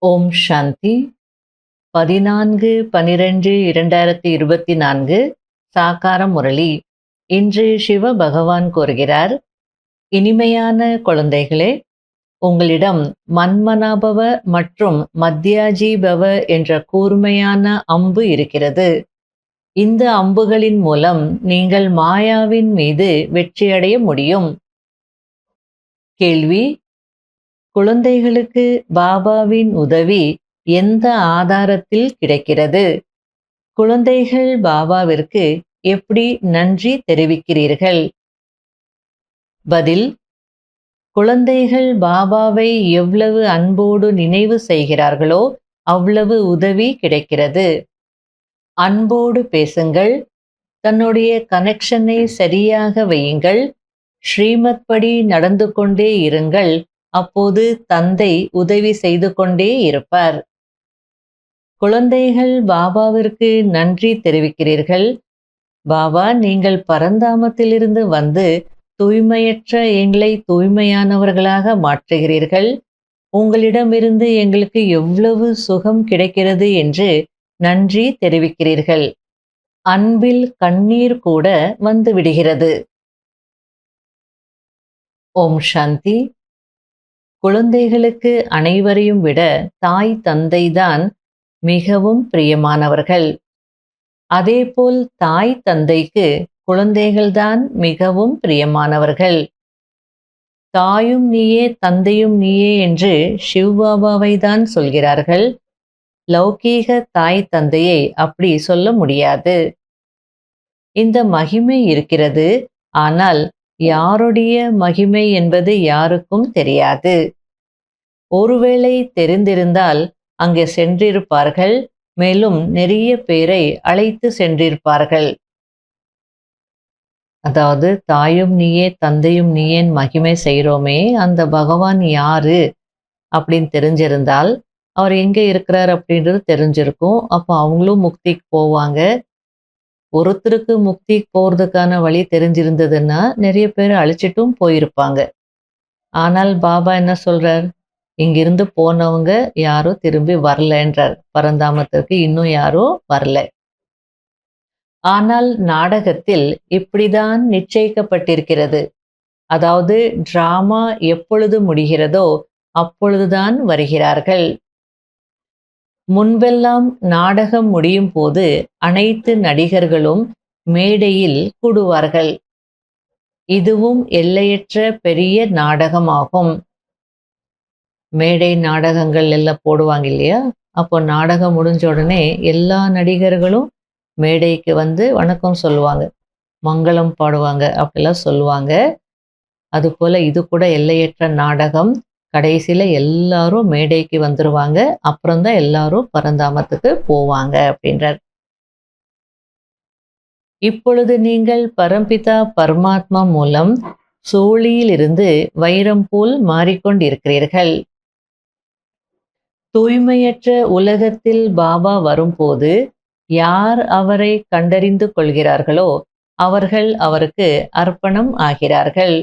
ஓம் சாந்தி 14/12/2024 சாகார முரளி. இன்று சிவ பகவான் கூறுகிறார், இனிமையான குழந்தைகளே, உங்களிடம் மன்மனாபவ மற்றும் மத்யாஜீபவ என்ற கூர்மையான அம்பு இருக்கிறது. இந்த அம்புகளின் மூலம் நீங்கள் மாயாவின் மீது வெற்றியடைய முடியும். கேள்வி: குழந்தைகளுக்கு பாபாவின் உதவி எந்த ஆதாரத்தில் கிடைக்கிறது? குழந்தைகள் பாபாவிற்கு எப்படி நன்றி தெரிவிக்கிறீர்கள்? பதில்: குழந்தைகள் பாபாவை எவ்வளவு அன்போடு நினைவு செய்கிறார்களோ அவ்வளவு உதவி கிடைக்கிறது. அன்போடு பேசுங்கள், தன்னுடைய கனெக்ஷனை சரியாக வையுங்கள், ஸ்ரீமத் படி நடந்து கொண்டே இருங்கள். அப்போது தந்தை உதவி செய்து கொண்டே இருப்பார். குழந்தைகள் பாபாவிற்கு நன்றி தெரிவிக்கிறீர்கள். பாபா, நீங்கள் பரந்தாமத்திலிருந்து வந்து தூய்மையற்ற எங்களை தூய்மையானவர்களாக மாற்றுகிறீர்கள். உங்களிடமிருந்து எங்களுக்கு எவ்வளவு சுகம் கிடைக்கிறது என்று நன்றி தெரிவிக்கிறீர்கள். அன்பில் கண்ணீர் கூட வந்து விடுகிறது. ஓம் சாந்தி. குழந்தைகளுக்கு அனைவரையும் விட தாய் தந்தைதான் மிகவும் பிரியமானவர்கள். அதேபோல் தாய் தந்தைக்கு குழந்தைகள்தான் மிகவும் பிரியமானவர்கள். தாயும் நீயே தந்தையும் நீயே என்று சிவபாபாவை தான் சொல்கிறார்கள். லௌகீக தாய் தந்தையை அப்படி சொல்ல முடியாது. இந்த மகிமை இருக்கிறது, ஆனால் யாருடைய மகிமை என்பது யாருக்கும் தெரியாது. ஒருவேளை தெரிந்திருந்தால் அங்கே சென்றிருப்பார்கள், மேலும் நிறைய பேரை அழைத்து சென்றிருப்பார்கள். அதாவது தாயும் நீயே தந்தையும் நீயேன் மகிமை செய்கிறோமே, அந்த பகவான் யாரு அப்படின்னு தெரிஞ்சிருந்தால் அவர் எங்கே இருக்கிறார் அப்படின்றது தெரிஞ்சிருக்கும். அப்போ அவங்களும் முக்திக்கு போவாங்க. ஒருத்தருக்கு முக்திக்கு போகிறதுக்கான வழி தெரிஞ்சிருந்ததுன்னா நிறைய பேர் அழைச்சிட்டும் போயிருப்பாங்க. ஆனால் பாபா என்ன சொல்றார்? இங்கிருந்து போனவங்க யாரும் திரும்பி வரலன்றார். பரந்தாமத்திற்கு இன்னும் யாரும் வரல. ஆனால் நாடகத்தில் இப்படிதான் நிச்சயிக்கப்பட்டிருக்கிறது. அதாவது டிராமா எப்பொழுது முடிகிறதோ அப்பொழுதுதான் வருகிறார்கள். முன்பெல்லாம் நாடகம் முடியும் போது அனைத்து நடிகர்களும் மேடையில் கூடுவார்கள். இதுவும் எல்லையற்ற பெரிய நாடகமாகும். மேடை நாடகங்கள் எல்லாம் போடுவாங்க இல்லையா? அப்போ நாடகம் முடிஞ்ச உடனே எல்லா நடிகர்களும் மேடைக்கு வந்து வணக்கம் சொல்லுவாங்க, மங்களம் பாடுவாங்க, அப்படிலாம் சொல்லுவாங்க. அதுபோல் இது கூட எல்லையற்ற நாடகம். கடைசியில் எல்லாரும் மேடைக்கு வந்துடுவாங்க. அப்புறம்தான் எல்லாரும் பரந்தாமத்துக்கு போவாங்க அப்படின்றார். இப்பொழுது நீங்கள் பரம்பிதா பரமாத்மா மூலம் சோழியிலிருந்து வைரம் போல் மாறிக்கொண்டிருக்கிறீர்கள். தூய்மையற்ற உலகத்தில் பாபா வரும்போது யார் அவரை கண்டறிந்து கொள்கிறார்களோ அவர்கள் அவருக்கு அர்ப்பணம் ஆகிறார்கள்.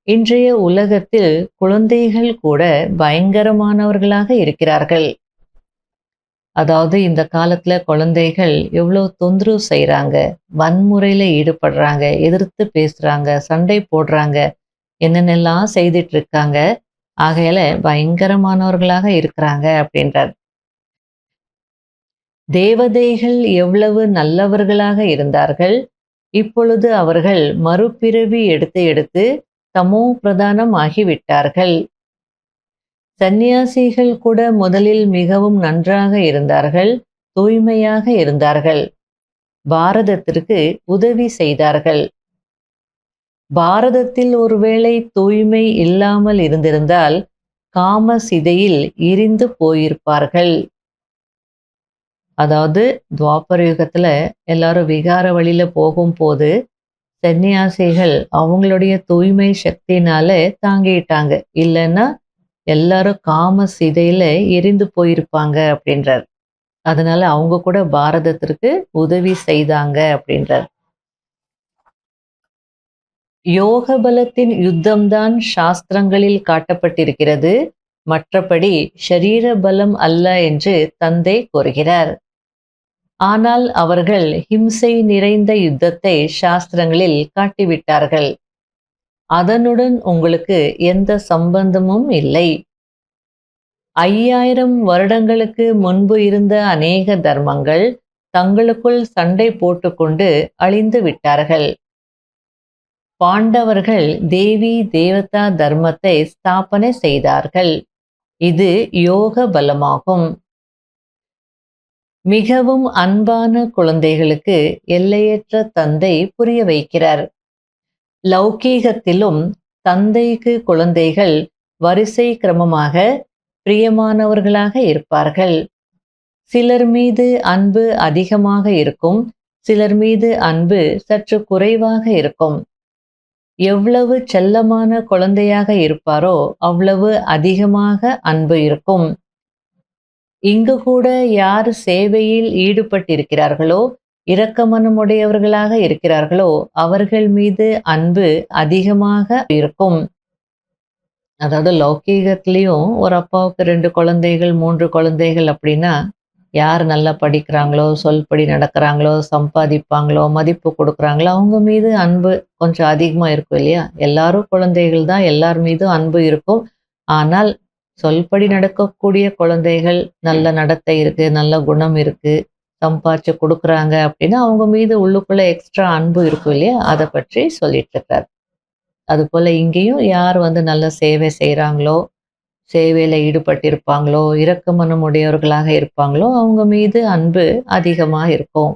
இன்றைய உலகத்தில் குழந்தைகள் கூட பயங்கரமானவர்களாக இருக்கிறார்கள். அதாவது இந்த காலத்துல குழந்தைகள் எவ்வளோ தொந்தரவு செய்கிறாங்க, வன்முறையில் ஈடுபடுறாங்க, எதிர்த்து பேசுகிறாங்க, சண்டை போடுறாங்க, என்னென்னலாம் செய்துட்டு இருக்காங்க. ஆகையால பயங்கரமானவர்களாக இருக்கிறாங்க அப்படின்றார். தேவதைகள் எவ்வளவு நல்லவர்களாக இருந்தார்கள். இப்பொழுது அவர்கள் மறுபிறவி எடுத்து எடுத்து தமோ பிரதானம் ஆகிவிட்டார்கள். சந்நியாசிகள் கூட முதலில் மிகவும் நன்றாக இருந்தார்கள், தூய்மையாக இருந்தார்கள், பாரதத்திற்கு உதவி செய்தார்கள். பாரதத்தில் ஒருவேளை தூய்மை இல்லாமல் இருந்திருந்தால் காம சிதையில் எரிந்து போயிருப்பார்கள். அதாவது துவாபர யுகத்துல எல்லாரும் விகார வழியில போகும்போது சன்னியாசிகள் அவங்களுடைய தூய்மை சக்தினால தாங்கிட்டாங்க. இல்லைன்னா எல்லாரும் காம சிதையில எரிந்து போயிருப்பாங்க அப்படின்றார். அதனால அவங்க கூட பாரதத்திற்கு உதவி செய்தாங்க அப்படின்றார். யோக பலத்தின் யுத்தம்தான் சாஸ்திரங்களில் காட்டப்பட்டிருக்கிறது. மற்றபடி ஷரீர பலம் அல்ல என்று தந்தை கூறுகிறார். ஆனால் அவர்கள் ஹிம்சை நிறைந்த யுத்தத்தை சாஸ்திரங்களில் காட்டிவிட்டார்கள். அதனுடன் உங்களுக்கு எந்த சம்பந்தமும் இல்லை. 5000 வருடங்களுக்கு முன்பு இருந்த அநேக தர்மங்கள் தங்களுக்குள் சண்டை போட்டுக்கொண்டு அழிந்து விட்டார்கள். பாண்டவர்கள் தேவி தேவதா தர்மத்தை ஸ்தாபனை செய்தார்கள். இது யோக பலமாகும். மிகவும் அன்பான குழந்தைகளுக்கு எல்லையற்ற தந்தை புரிய வைக்கிறார். லௌகீகத்திலும் தந்தைக்கு குழந்தைகள் வரிசை கிரமமாக பிரியமானவர்களாக இருப்பார்கள். சிலர் மீது அன்பு அதிகமாக இருக்கும், சிலர் மீது அன்பு சற்று குறைவாக இருக்கும். எவ்வளவு செல்லமான குழந்தையாக இருப்பாரோ அவ்வளவு அதிகமாக அன்பு இருக்கும். இங்கு கூட யார் சேவையில் ஈடுபட்டிருக்கிறார்களோ, இரக்க மனமுடையவர்களாக இருக்கிறார்களோ அவர்கள் மீது அன்பு அதிகமாக இருக்கும். அதாவது லௌகீகத்திலையும் ஒரு அப்பாவுக்கு 2 குழந்தைகள் 3 குழந்தைகள் அப்படின்னா, யார் நல்லா படிக்கிறாங்களோ, சொல்படி நடக்கிறாங்களோ, சம்பாதிப்பாங்களோ, மதிப்பு கொடுக்குறாங்களோ அவங்க மீது அன்பு கொஞ்சம் அதிகமாக இருக்கும் இல்லையா? எல்லாரும் குழந்தைகள் தான், எல்லார் மீதும் அன்பு இருக்கும். ஆனால் சொல்படி நடக்கக்கூடிய குழந்தைகள், நல்ல நடத்தை இருக்கு, நல்ல குணம் இருக்கு, சம்பாதிச்சு கொடுக்குறாங்க அப்படின்னா அவங்க மீது உள்ளுக்குள்ள எக்ஸ்ட்ரா அன்பு இருக்கும் இல்லையா? அதை பற்றி சொல்லிட்டு இருக்கார். அதுபோல இங்கேயும் யார் நல்ல சேவை செய்கிறாங்களோ, சேவையில் ஈடுபட்டிருப்பாங்களோ, இரக்க மனம் உடையவர்களாக இருப்பாங்களோ அவங்க மீது அன்பு அதிகமாக இருக்கும்.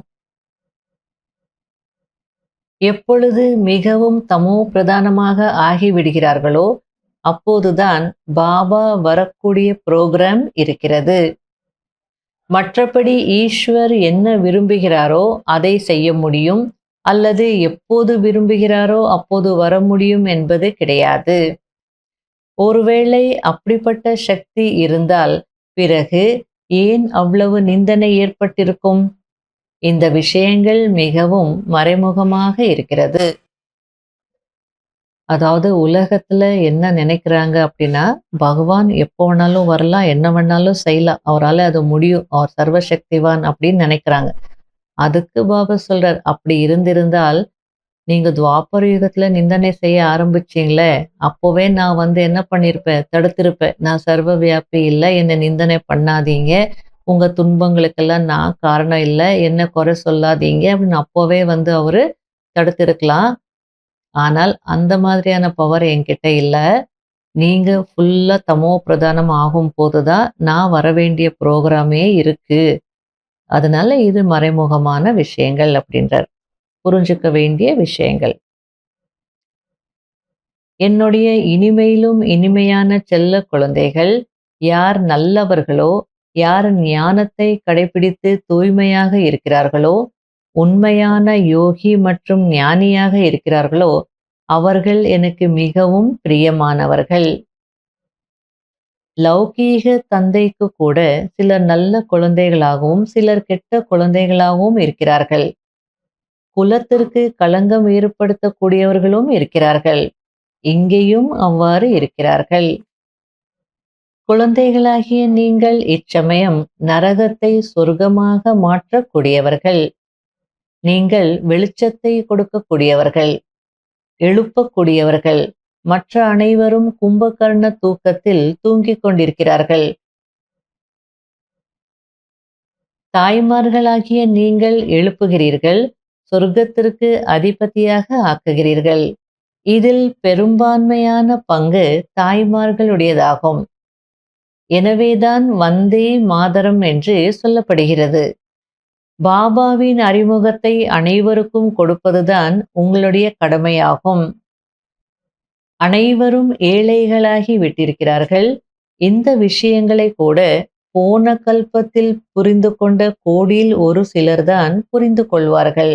எப்பொழுது மிகவும் தமோ பிரதானமாக ஆகிவிடுகிறார்களோ அப்போதுதான் பாபா வரக்கூடிய புரோகிராம் இருக்கிறது. மற்றபடி ஈஸ்வர் என்ன விரும்புகிறாரோ அதை செய்ய முடியும், அல்லது எப்போது விரும்புகிறாரோ அப்போது வர முடியும் என்பது கிடையாது. ஒருவேளை அப்படிப்பட்ட சக்தி இருந்தால் பிறகு ஏன் அவ்வளவு நிந்தனை ஏற்பட்டிருக்கும்? இந்த விஷயங்கள் மிகவும் மறைமுகமாக இருக்கிறது. அதாவது உலகத்துல என்ன நினைக்கிறாங்க அப்படின்னா, பகவான் எப்போ வேணாலும் வரலாம், என்ன வேணாலும் செய்யலாம், அவரால் அது முடியும், அவர் சர்வசக்திவான் அப்படின்னு நினைக்கிறாங்க. அதுக்கு பாபா சொல்றார், அப்படி இருந்திருந்தால் நீங்க துவாபர யுகத்துல நிந்தனை செய்ய ஆரம்பிச்சீங்களே, அப்போவே நான் என்ன பண்ணியிருப்பேன், தடுத்திருப்பேன். நான் சர்வ வியாபி இல்லை, என்னை நிந்தனை பண்ணாதீங்க, உங்க துன்பங்களுக்கெல்லாம் நான் காரணம் இல்லை, என்ன குறை சொல்லாதீங்க அப்படின்னு அப்போவே அவரு தடுத்திருக்கலாம். ஆனால் அந்த மாதிரியான பவர் என்கிட்ட இல்லை. நீங்க ஃபுல்லா தமோ பிரதானம் ஆகும் போதுதான் நான் வர வேண்டிய ப்ரோக்ராமே இருக்கு. அதனால இது மறைமுகமான விஷயங்கள் அப்படின்றார். புரிஞ்சுக்க வேண்டிய விஷயங்கள். என்னுடைய இனிமையிலும் இனிமையான செல்ல குழந்தைகள், யார் நல்லவர்களோ, யார் ஞானத்தை கடைபிடித்து தூய்மையாக இருக்கிறார்களோ, உண்மையான யோகி மற்றும் ஞானியாக இருக்கிறார்களோ அவர்கள் எனக்கு மிகவும் பிரியமானவர்கள். லௌகீக தந்தைக்கு கூட சிலர் நல்ல குழந்தைகளாகவும் சிலர் கெட்ட குழந்தைகளாகவும் இருக்கிறார்கள். குலத்திற்கு களங்கம் ஏற்படுத்தக்கூடியவர்களும் இருக்கிறார்கள். இங்கேயும் அவ்வாறு இருக்கிறார்கள். குழந்தைகளாகிய நீங்கள் இச்சமயம் நரகத்தை சொர்க்கமாக மாற்றக்கூடியவர்கள். நீங்கள் வெளிச்சத்தை கொடுக்கக்கூடியவர்கள், எழுப்பக்கூடியவர்கள். மற்ற அனைவரும் கும்பகர்ண தூக்கத்தில் தூங்கிக் கொண்டிருக்கிறார்கள். தாய்மார்களாகிய நீங்கள் எழுப்புகிறீர்கள், சொர்க்கத்திற்கு அதிபதியாக ஆக்குகிறீர்கள். இதில் பெரும்பான்மையான பங்கு தாய்மார்களுடையதாகும். எனவேதான் வந்தே மாதரம் என்று சொல்லப்படுகிறது. பாபாவின் அறிமுகத்தை அனைவருக்கும் கொடுப்பதுதான் உங்களுடைய கடமையாகும். அனைவரும் ஏழைகளாகி விட்டிருக்கிறார்கள். இந்த விஷயங்களை கூட போன கல்பத்தில் புரிந்து கொண்ட கோடியில் ஒரு சிலர்தான் புரிந்து கொள்வார்கள்.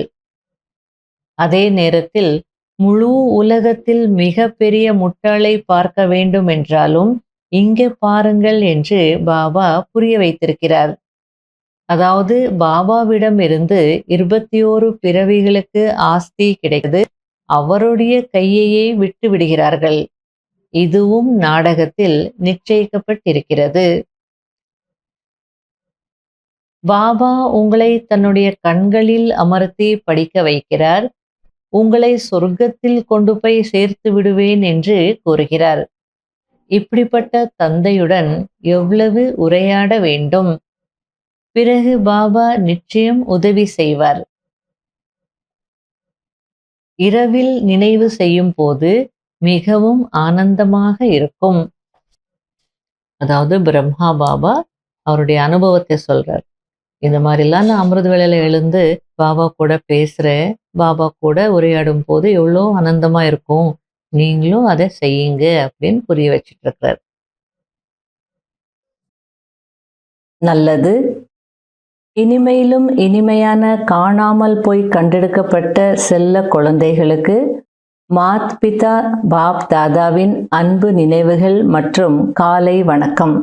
அதே நேரத்தில் முழு உலகத்தில் மிக பெரிய முட்டாளை பார்க்க வேண்டும் என்றாலும் இங்கே பாருங்கள் என்று பாபா புரிய வைத்திருக்கிறார். அதாவது பாபாவிடம் இருந்து 21 பிறவிகளுக்கு ஆஸ்தி கிடைக்கிறது. அவருடைய கையையே விட்டு விடுகிறார்கள். இதுவும் நாடகத்தில் நிச்சயிக்கப்பட்டிருக்கிறது. பாபா உங்களை தன்னுடைய கண்களில் அமர்த்தி படிக்க வைக்கிறார். உங்களை சொர்க்கத்தில் கொண்டு போய் சேர்த்து விடுவேன் என்று கூறுகிறார். இப்படிப்பட்ட தந்தையுடன் எவ்வளவு உரையாட வேண்டும். பிறகு பாபா நிச்சயம் உதவி செய்வார். இரவில் நினைவு செய்யும் போது மிகவும் ஆனந்தமாக இருக்கும். அதாவது பிரம்மா பாபா அவருடைய அனுபவத்தை சொல்றார். இந்த மாதிரிலாம் நான் அமிர்த வேளையில எழுந்து பாபா கூட பேசுறேன், பாபா கூட உரையாடும் போது எவ்வளோ ஆனந்தமா இருக்கும், நீங்களும் அதை செய்யுங்க அப்படின்னு புரிய வச்சுட்டு இருக்கிறார். நல்லது. இனிமையிலும் இனிமையான காணாமல் போய் கண்டெடுக்கப்பட்ட செல்ல குழந்தைகளுக்கு மாத் பிதா பாப் தாதாவின் அன்பு நினைவுகள் மற்றும் காலை வணக்கம்.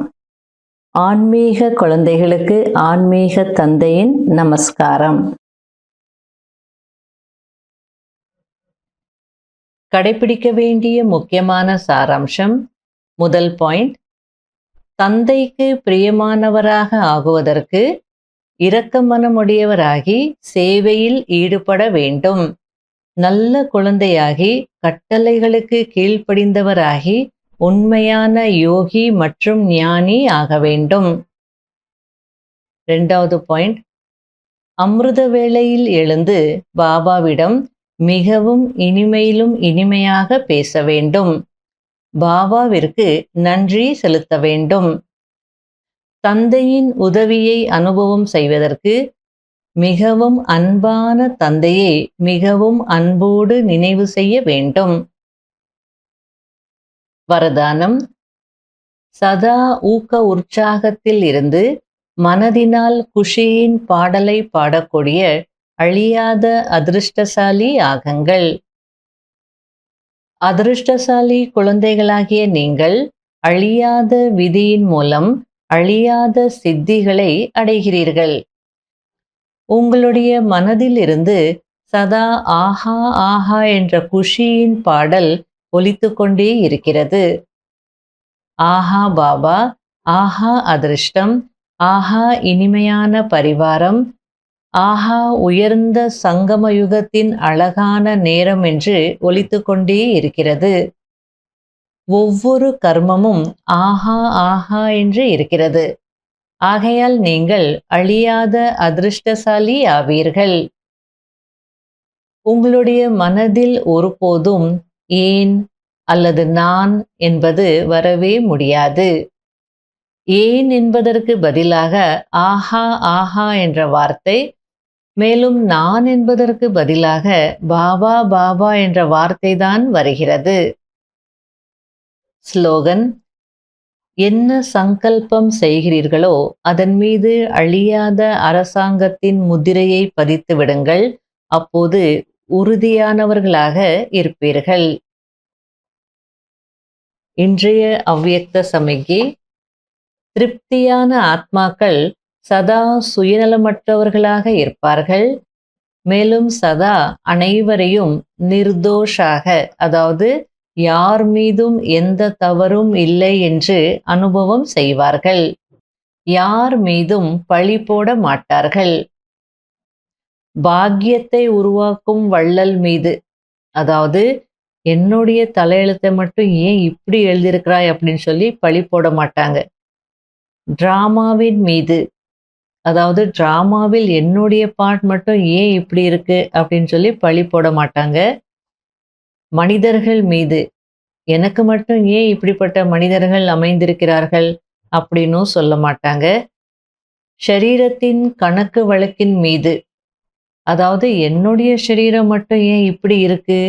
ஆன்மீக குழந்தைகளுக்கு ஆன்மீக தந்தையின் நமஸ்காரம். கடைபிடிக்க வேண்டிய முக்கியமான சாராம்சம். முதல் பாயிண்ட், தந்தைக்கு பிரியமானவராக ஆகுவதற்கு இரக்க மனமுடையவராகி சேவையில் ஈடுபட வேண்டும். நல்ல குழந்தையாகி கட்டளைகளுக்கு கீழ்ப்படிந்தவராகி உண்மையான யோகி மற்றும் ஞானி ஆக வேண்டும். இரண்டாவது பாயிண்ட், அமிர்த வேளையில் எழுந்து பாபாவிடம் மிகவும் இனிமையிலும் இனிமையாக பேச வேண்டும். பாபாவிற்கு நன்றி செலுத்த வேண்டும். தந்தையின் உதவியை அனுபவம் செய்வதற்கு மிகவும் அன்பான தந்தையை மிகவும் அன்போடு நினைவு செய்ய வேண்டும். வரதானம். சதா ஊக்க உற்சாகத்தில் இருந்து மனதினால் குஷியின் பாடலை பாடக்கூடிய அழியாத அதிர்ஷ்டசாலி ஆகுங்கள். அதிர்ஷ்டசாலி குழந்தைகளாகிய நீங்கள் அழியாத விதியின் மூலம் அழியாத சித்திகளை அடைகிறீர்கள். உங்களுடைய மனதில் இருந்து சதா ஆஹா ஆஹா என்ற குஷியின் பாடல் ஒலித்து கொண்டே இருக்கிறது. ஆஹா பாபா, ஆஹா அதிர்ஷ்டம், ஆஹா இனிமையான பரிவாரம், ஆஹா உயர்ந்த சங்கமயுகத்தின் அழகான நேரம் என்று ஒலித்து கொண்டே இருக்கிறது. ஒவ்வொரு கர்மமும் ஆஹா ஆஹா என்று இருக்கிறது. ஆகையால் நீங்கள் அழியாத அதிர்ஷ்டசாலி ஆவீர்கள். உங்களுடைய மனதில் ஒருபோதும் ஏன் அல்லது நான் என்பது வரவே முடியாது. ஏன் என்பதற்கு பதிலாக ஆஹா ஆஹா என்ற வார்த்தை, மேலும் நான் என்பதற்கு பதிலாக பாபா பாபா என்ற வார்த்தை தான் வருகிறது. ஸ்லோகன். என்ன சங்கல்பம் செய்கிறீர்களோ அதன் மீது அழியாத அரசாங்கத்தின் முத்திரையை பதித்து விடுங்கள். அப்போது உறுதியானவர்களாக இருப்பீர்கள். இன்றைய அவ்வியக்த சமிக்கை. திருப்தியான ஆத்மாக்கள் சதா சுயநலமற்றவர்களாக இருப்பார்கள். மேலும் சதா அனைவரையும் நிர்தோஷாக, அதாவது யார் மீதும் எந்த தவறும் இல்லை என்று அனுபவம் செய்வார்கள். யார் மீதும் பழி போட மாட்டார்கள். பாக்கியத்தை உருவாக்கும் வள்ளல் மீது, அதாவது என்னுடைய தலையெழுத்தை மட்டும் ஏன் இப்படி எழுதியிருக்கிறாய் அப்படின்னு சொல்லி பழி போட மாட்டாங்க. டிராமாவின் மீது, அதாவது டிராமாவில் என்னுடைய பார்ட் மட்டும் ஏன் இப்படி இருக்கு அப்படின்னு சொல்லி பழி போட மாட்டாங்க. மனிதர்கள் மீது, எனக்கு மட்டும் ஏன் இப்படிப்பட்ட மனிதர்கள் அமைந்திருக்கிறார்கள் அப்படின்னும் சொல்ல மாட்டாங்க. ஷரீரத்தின் கணக்கு வழக்கின் மீது, அதாவது என்னுடைய சரீரம் மட்டும் ஏன் இப்படி இருக்கு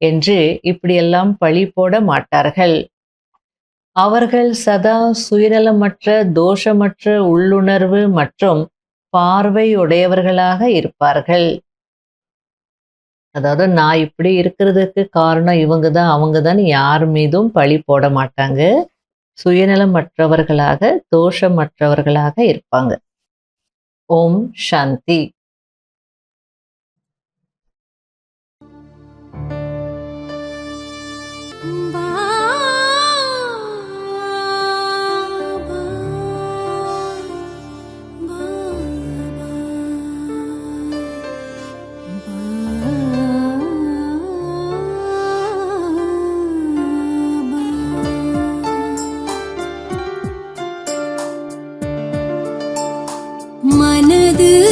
என்று இப்படியெல்லாம் பழி போட மாட்டார்கள். அவர்கள் சதா சுயநலமற்ற தோஷமற்ற உள்ளுணர்வு மற்றும் பார்வை உடையவர்களாக இருப்பார்கள். அதாவது நான் இப்படி இருக்கிறதுக்கு காரணம் இவங்க தான் அவங்க தான் யார் மீதும் பழி போட மாட்டாங்க. சுயநலமற்றவர்களாக தோஷமற்றவர்களாக இருப்பாங்க. ஓம் சாந்தி. பாபா எனது